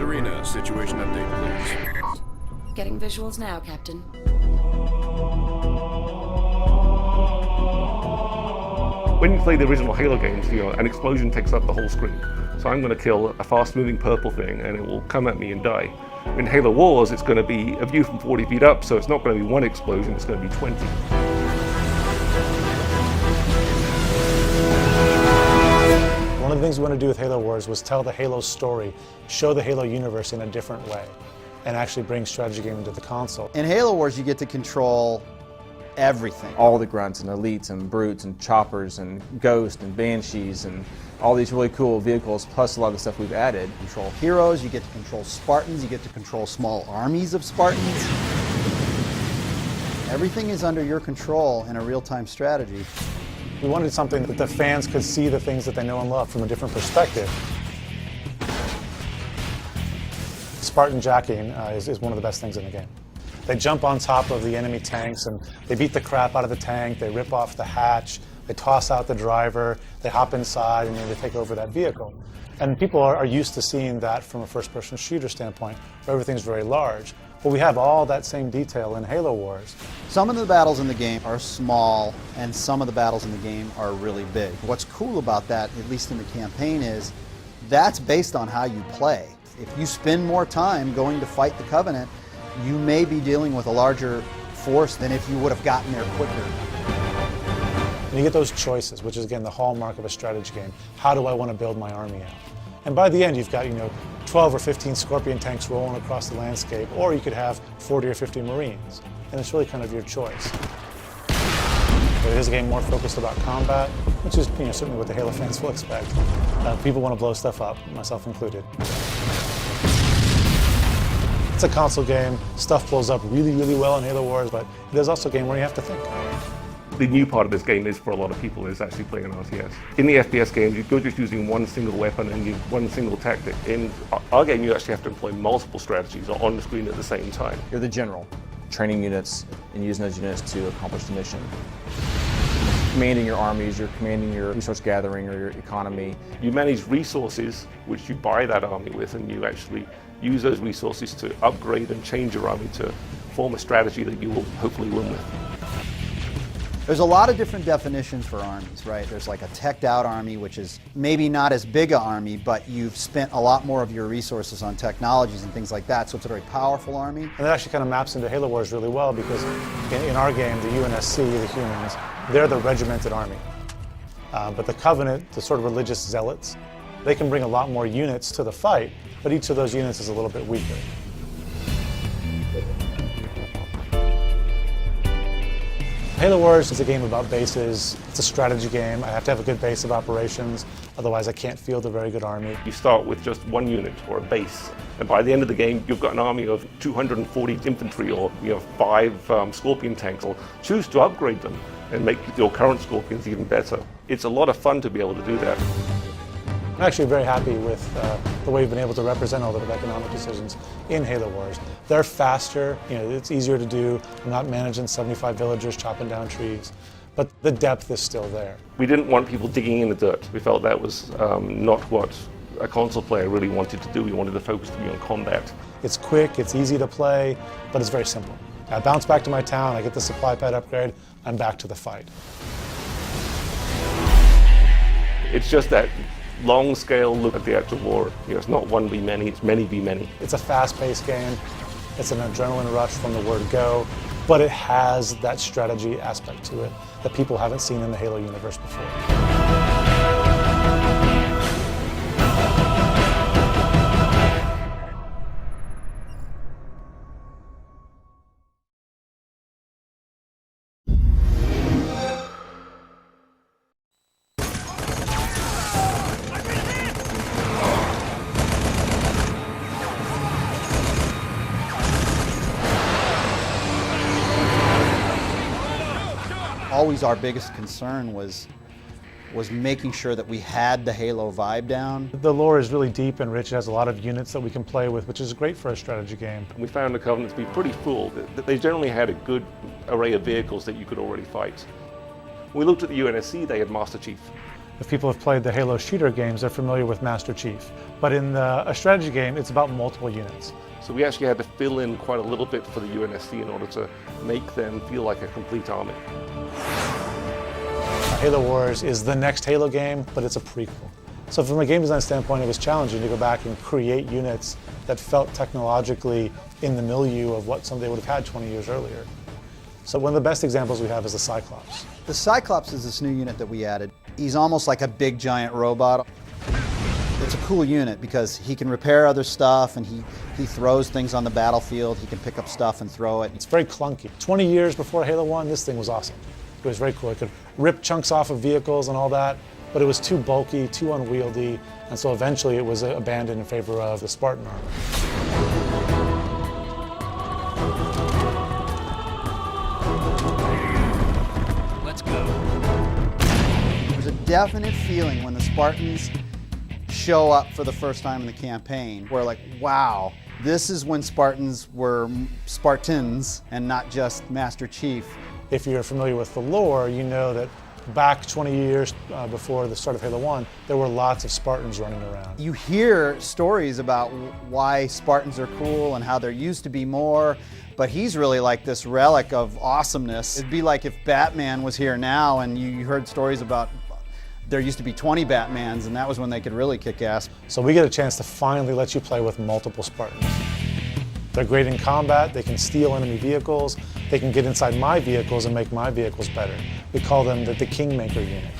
Serena, situation update, please. Getting visuals now, Captain. When you play the original Halo games, an explosion takes up the whole screen. So I'm going to kill a fast-moving purple thing, and it will come at me and die. In Halo Wars, it's going to be a view from 40 feet up, so it's not going to be one explosion, it's going to be 20. One of the things we want to do with Halo Wars was tell the Halo story, show the Halo universe in a different way, and actually bring strategy gaming to the console. In Halo Wars, you get to control everything. All the grunts and elites and brutes and choppers and ghosts and banshees and all these really cool vehicles, plus a lot of the stuff we've added. Control heroes, you get to control Spartans, you get to control small armies of Spartans. Everything is under your control in a real-time strategy. We wanted something that the fans could see the things that they know and love from a different perspective. Spartan jacking is one of the best things in the game. They jump on top of the enemy tanks and they beat the crap out of the tank, they rip off the hatch, they toss out the driver, they hop inside and then they take over that vehicle. And people are used to seeing that from a first-person shooter standpoint, where everything's very large. But we have all that same detail in Halo Wars. Some of the battles in the game are small, and some of the battles in the game are really big. What's cool about that, at least in the campaign, is that's based on how you play. If you spend more time going to fight the Covenant, you may be dealing with a larger force than if you would have gotten there quicker. And you get those choices, which is again the hallmark of a strategy game. How do I want to build my army out? And by the end, you've got 12 or 15 Scorpion tanks rolling across the landscape, or you could have 40 or 50 Marines. And it's really kind of your choice. But it is a game more focused about combat, which is certainly what the Halo fans will expect. People want to blow stuff up, myself included. It's a console game. Stuff blows up really, really well in Halo Wars, but it is also a game where you have to think. The new part of this game is, for a lot of people, is actually playing an RTS. In the FPS games, you're just using one single weapon and one single tactic. In our game, you actually have to employ multiple strategies on the screen at the same time. You're the general, training units and using those units to accomplish the mission. Commanding your armies, you're commanding your resource gathering or your economy. You manage resources, which you buy that army with, and you actually use those resources to upgrade and change your army to form a strategy that you will hopefully win with. There's a lot of different definitions for armies, right? There's like a teched out army, which is maybe not as big an army, but you've spent a lot more of your resources on technologies and things like that, so it's a very powerful army. And that actually kind of maps into Halo Wars really well, because in our game, the UNSC, the humans, they're the regimented army. But the Covenant, the sort of religious zealots, they can bring a lot more units to the fight, but each of those units is a little bit weaker. Halo Wars is a game about bases. It's a strategy game. I have to have a good base of operations, otherwise I can't field a very good army. You start with just one unit or a base, and by the end of the game, you've got an army of 240 infantry or 5 Scorpion tanks. Or choose to upgrade them and make your current Scorpions even better. It's a lot of fun to be able to do that. I'm actually very happy with the way we've been able to represent all the economic decisions in Halo Wars. They're faster, it's easier to do. I'm not managing 75 villagers chopping down trees, but the depth is still there. We didn't want people digging in the dirt. We felt that was not what a console player really wanted to do. We wanted the focus to be on combat. It's quick, it's easy to play, but it's very simple. I bounce back to my town, I get the supply pad upgrade, I'm back to the fight. It's just that long scale look at the actual war. It's not one v many, it's many v many. It's a fast-paced game. It's an adrenaline rush from the word go, but it has that strategy aspect to it that people haven't seen in the Halo universe before. Always our biggest concern was making sure that we had the Halo vibe down. The lore is really deep and rich. It has a lot of units that we can play with, which is great for a strategy game. We found the Covenant to be pretty full. They generally had a good array of vehicles that you could already fight. When we looked at the UNSC, they had Master Chief. If people have played the Halo shooter games, they're familiar with Master Chief. But in a strategy game, it's about multiple units. So we actually had to fill in quite a little bit for the UNSC in order to make them feel like a complete army. Halo Wars is the next Halo game, but it's a prequel. So from a game design standpoint, it was challenging to go back and create units that felt technologically in the milieu of what they would have had 20 years earlier. So one of the best examples we have is the Cyclops. The Cyclops is this new unit that we added. He's almost like a big giant robot. It's a cool unit because he can repair other stuff and he throws things on the battlefield. He can pick up stuff and throw it. It's very clunky. 20 years before Halo 1, this thing was awesome. It was very cool. It could rip chunks off of vehicles and all that, but it was too bulky, too unwieldy, and so eventually it was abandoned in favor of the Spartan armor. There's a definite feeling when the Spartans show up for the first time in the campaign. We're like, wow, this is when Spartans were Spartans and not just Master Chief. If you're familiar with the lore, you know that back 20 years before the start of Halo 1, there were lots of Spartans running around. You hear stories about why Spartans are cool and how there used to be more, but he's really like this relic of awesomeness. It'd be like if Batman was here now and you heard stories about there used to be 20 Batmans and that was when they could really kick ass. So we get a chance to finally let you play with multiple Spartans. They're great in combat, they can steal enemy vehicles, they can get inside my vehicles and make my vehicles better. We call them the Kingmaker unit.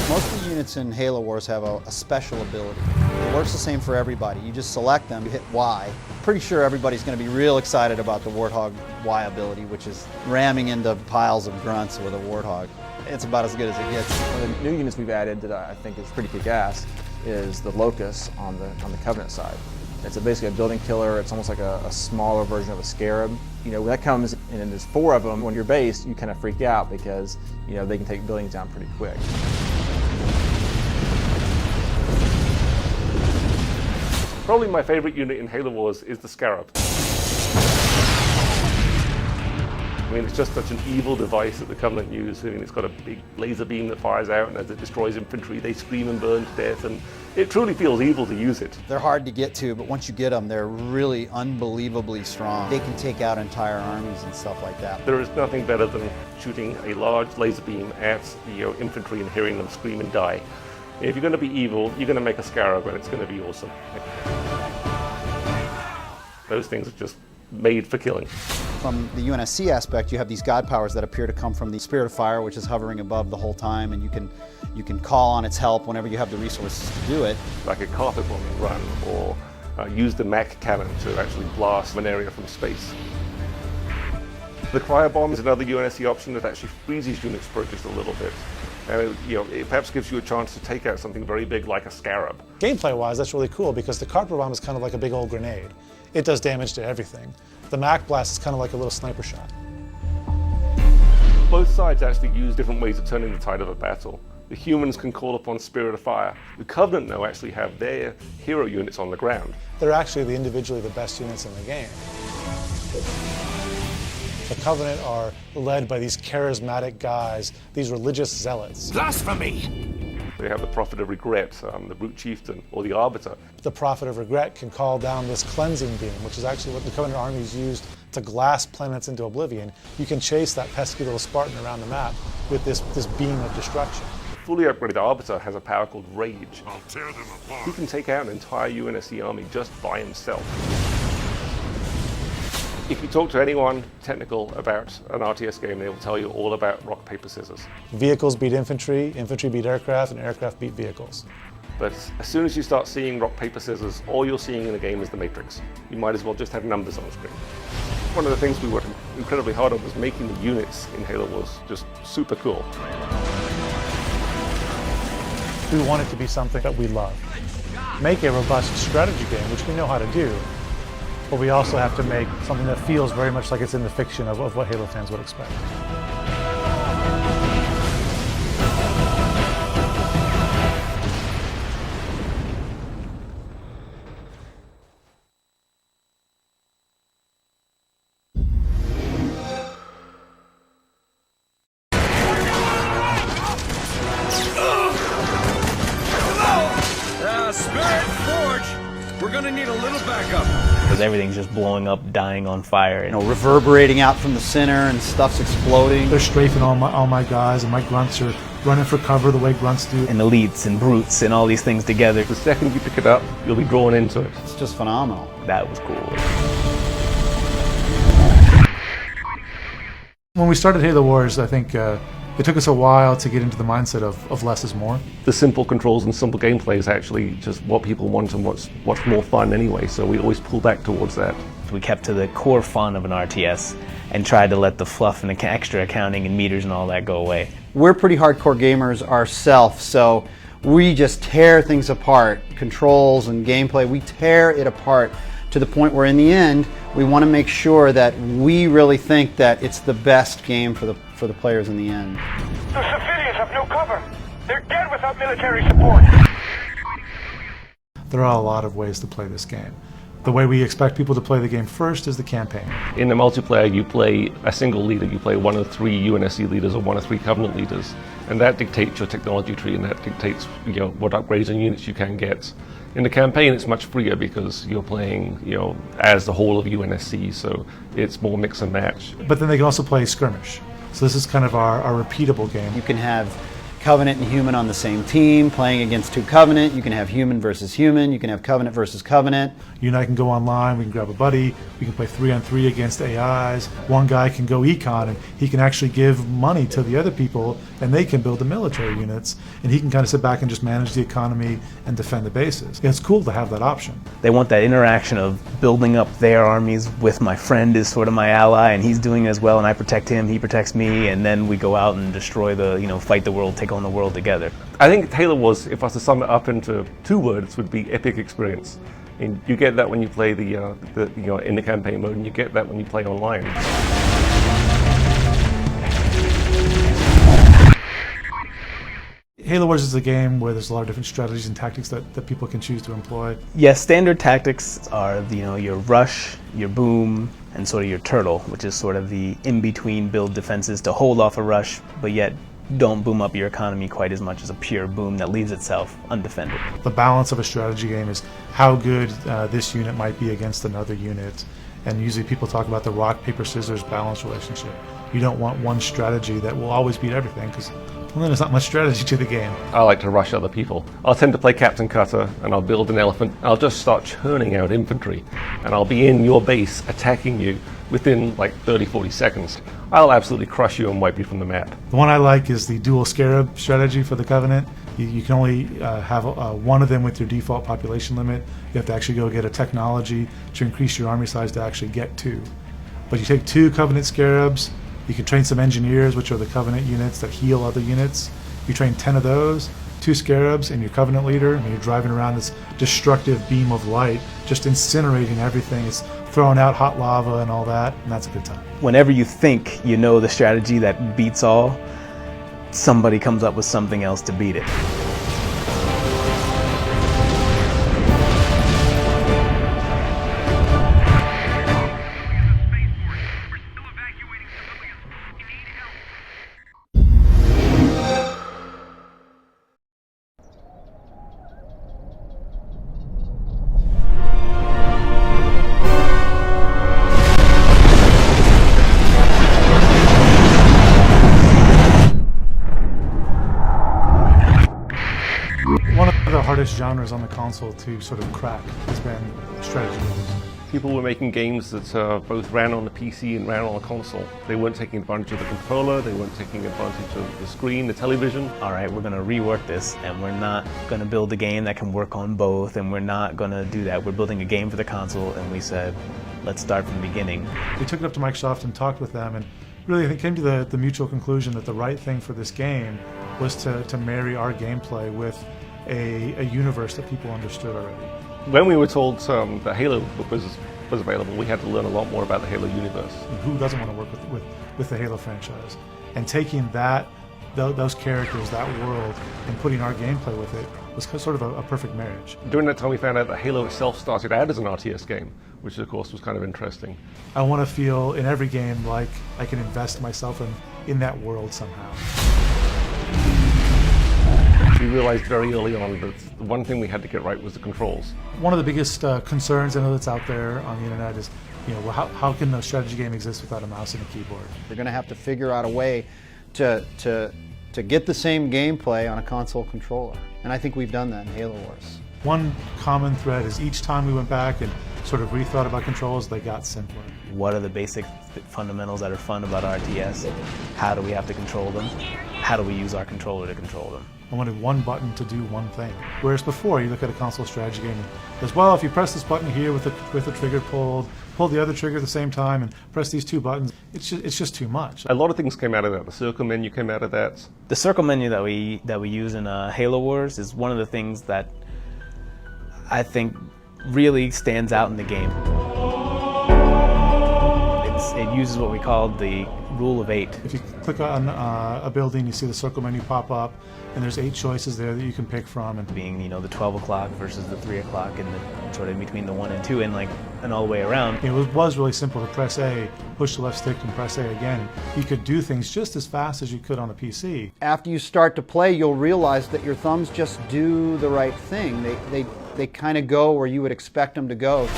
Most of the units in Halo Wars have a special ability. It works the same for everybody. You just select them, you hit Y. Pretty sure everybody's going to be real excited about the Warthog Y ability, which is ramming into piles of grunts with a Warthog. It's about as good as it gets. One of the new units we've added that I think is pretty kick-ass is the Locust on the Covenant side. It's basically a building killer. It's almost like a smaller version of a Scarab. You know, when that comes and then there's 4 of them on your base, you kind of freak out because, you know, they can take buildings down pretty quick. Probably my favorite unit in Halo Wars is the Scarab. I mean, it's just such an evil device that the Covenant use. I mean, it's got a big laser beam that fires out, and as it destroys infantry, they scream and burn to death, and it truly feels evil to use it. They're hard to get to, but once you get them, they're really unbelievably strong. They can take out entire armies and stuff like that. There is nothing better than shooting a large laser beam at the infantry and hearing them scream and die. If you're going to be evil, you're going to make a Scarab, and it's going to be awesome. Those things are just made for killing. From the UNSC aspect, you have these god powers that appear to come from the Spirit of Fire, which is hovering above the whole time, and you can call on its help whenever you have the resources to do it. Like a carpet bombing run, or use the Mach cannon to actually blast an area from space. The cryo bomb is another UNSC option that actually freezes units for just a little bit. And it perhaps gives you a chance to take out something very big like a Scarab. Gameplay-wise, that's really cool because the carpet bomb is kind of like a big old grenade. It does damage to everything. The Mach blast is kind of like a little sniper shot. Both sides actually use different ways of turning the tide of a battle. The humans can call upon Spirit of Fire. The Covenant, though, actually have their hero units on the ground. They're actually individually the best units in the game. The Covenant are led by these charismatic guys, these religious zealots. Blasphemy! They have the Prophet of Regret, the Brute Chieftain, or the Arbiter. The Prophet of Regret can call down this cleansing beam, which is actually what the Covenant armies used to glass planets into oblivion. You can chase that pesky little Spartan around the map with this beam of destruction. The fully upgraded Arbiter has a power called Rage. I'll tear them apart. He can take out an entire UNSC army just by himself. If you talk to anyone technical about an RTS game, they will tell you all about rock, paper, scissors. Vehicles beat infantry, infantry beat aircraft, and aircraft beat vehicles. But as soon as you start seeing rock, paper, scissors, all you're seeing in the game is the Matrix. You might as well just have numbers on the screen. One of the things we worked incredibly hard on was making the units in Halo was just super cool. We want it to be something that we love. Make a robust strategy game, which we know how to do, but we also have to make something that feels very much like it's in the fiction of what Halo fans would expect. We're gonna need a little backup. Because everything's just blowing up, dying on fire. You know, reverberating out from the center and stuff's exploding. They're strafing all my guys, and my grunts are running for cover the way grunts do. And elites and brutes and all these things together. The second you pick it up, you'll be drawn into it. It's just phenomenal. That was cool. When we started Halo Wars, I think it took us a while to get into the mindset of less is more. The simple controls and simple gameplay is actually just what people want and what's more fun anyway, so we always pull back towards that. We kept to the core fun of an RTS and tried to let the fluff and the extra accounting and meters and all that go away. We're pretty hardcore gamers ourselves, so we just tear things apart. Controls and gameplay, we tear it apart to the point where in the end, we want to make sure that we really think that it's the best game for the players in the end. The civilians have no cover. They're dead without military support. There are a lot of ways to play this game. The way we expect people to play the game first is the campaign. In the multiplayer, you play a single leader. You play one of 3 UNSC leaders or one of 3 Covenant leaders, and that dictates your technology tree, and that dictates what upgrades and units you can get. In the campaign, it's much freer because you're playing as the whole of UNSC, so it's more mix and match. But then they can also play skirmish. So this is kind of our repeatable game. You can have Covenant and Human on the same team, playing against 2 Covenant. You can have Human versus Human. You can have Covenant versus Covenant. You and I can go online, we can grab a buddy, we can play 3-on-3 against AIs. One guy can go econ and he can actually give money to the other people and they can build the military units, and he can kind of sit back and just manage the economy and defend the bases. It's cool to have that option. They want that interaction of building up their armies with my friend is sort of my ally, and he's doing it as well, and I protect him, he protects me, and then we go out and destroy fight the world, take on the world together. I think Halo Wars, if I was to sum it up into 2 words, would be epic experience. And you get that when you play in the campaign mode, and you get that when you play online. Halo Wars is a game where there's a lot of different strategies and tactics that people can choose to employ. Yes, standard tactics are your rush, your boom, and sort of your turtle, which is sort of the in-between build defenses to hold off a rush, but yet don't boom up your economy quite as much as a pure boom that leaves itself undefended. The balance of a strategy game is how good this unit might be against another unit, and usually people talk about the rock, paper, scissors balance relationship. You don't want one strategy that will always beat everything, because then there's not much strategy to the game. I like to rush other people. I'll tend to play Captain Cutter, and I'll build an elephant. I'll just start churning out infantry, and I'll be in your base attacking you within like 30-40 seconds. I'll absolutely crush you and wipe you from the map. The one I like is the dual scarab strategy for the Covenant. You can only have one of them with your default population limit. You have to actually go get a technology to increase your army size to actually get 2. But you take 2 Covenant scarabs, you can train some engineers, which are the Covenant units that heal other units. You train 10 of those, 2 scarabs, and your Covenant leader, and you're driving around this destructive beam of light, just incinerating everything. It's throwing out hot lava and all that, and that's a good time. Whenever you think you know the strategy that beats all, somebody comes up with something else to beat it. One of the hardest genres on the console to sort of crack has been strategy games. People were making games that both ran on the PC and ran on the console. They weren't taking advantage of the controller, they weren't taking advantage of the screen, the television. All right, we're going to rework this, and we're not going to build a game that can work on both, and we're not going to do that. We're building a game for the console, and we said, let's start from the beginning. We took it up to Microsoft and talked with them, and really I think came to the mutual conclusion that the right thing for this game was to marry our gameplay with a universe that people understood already. When we were told that Halo was available, we had to learn a lot more about the Halo universe. Who doesn't want to work with the Halo franchise? And taking those characters, that world, and putting our gameplay with it was sort of a perfect marriage. During that time we found out that Halo itself started out as an RTS game, which of course was kind of interesting. I want to feel in every game like I can invest myself in that world somehow. We realized very early on that the one thing we had to get right was the controls. One of the biggest concerns I know that's out there on the internet is, well, how can a strategy game exist without a mouse and a keyboard? You're going to have to figure out a way to get the same gameplay on a console controller. And I think we've done that in Halo Wars. One common thread is each time we went back and sort of rethought about controls, they got simpler. What are the basic fundamentals that are fun about RTS? How do we have to control them? How do we use our controller to control them? I wanted one button to do one thing. Whereas before, you look at a console strategy game and as well, if you press this button here with the trigger pulled, pull the other trigger at the same time, and press these two buttons, it's just too much. A lot of things came out of that. The circle menu came out of that. The circle menu that we use in Halo Wars is one of the things that I think really stands out in the game. It uses what we call the rule of 8. If you click on a building, you see the circle menu pop up, and there's 8 choices there that you can pick from. And being, the 12 o'clock versus the 3 o'clock, and the, sort of between the 1 and 2, and all the way around. It was really simple to press A, push the left stick, and press A again. You could do things just as fast as you could on a PC. After you start to play, you'll realize that your thumbs just do the right thing. They kind of go where you would expect them to go.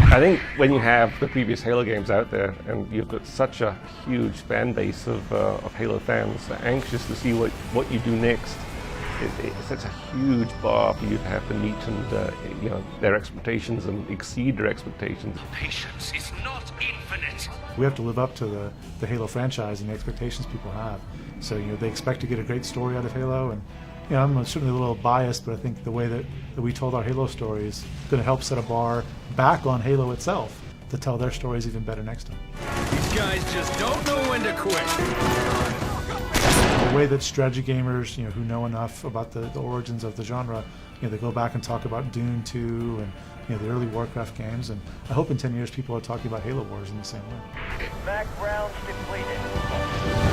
I think when you have the previous Halo games out there, and you've got such a huge fan base of Halo fans that are anxious to see what you do next, it's such a huge bar for you to have to meet and their expectations and exceed their expectations. Patience is not infinite. We have to live up to the Halo franchise and the expectations people have. So they expect to get a great story out of Halo, and I'm certainly a little biased, but I think the way that we told our Halo story is going to help set a bar back on Halo itself to tell their stories even better next time. These guys just don't know when to quit. The way that strategy gamers, who know enough about the origins of the genre, they go back and talk about Dune 2 and the early Warcraft games, and I hope in 10 years people are talking about Halo Wars in the same way. Mac rounds depleted.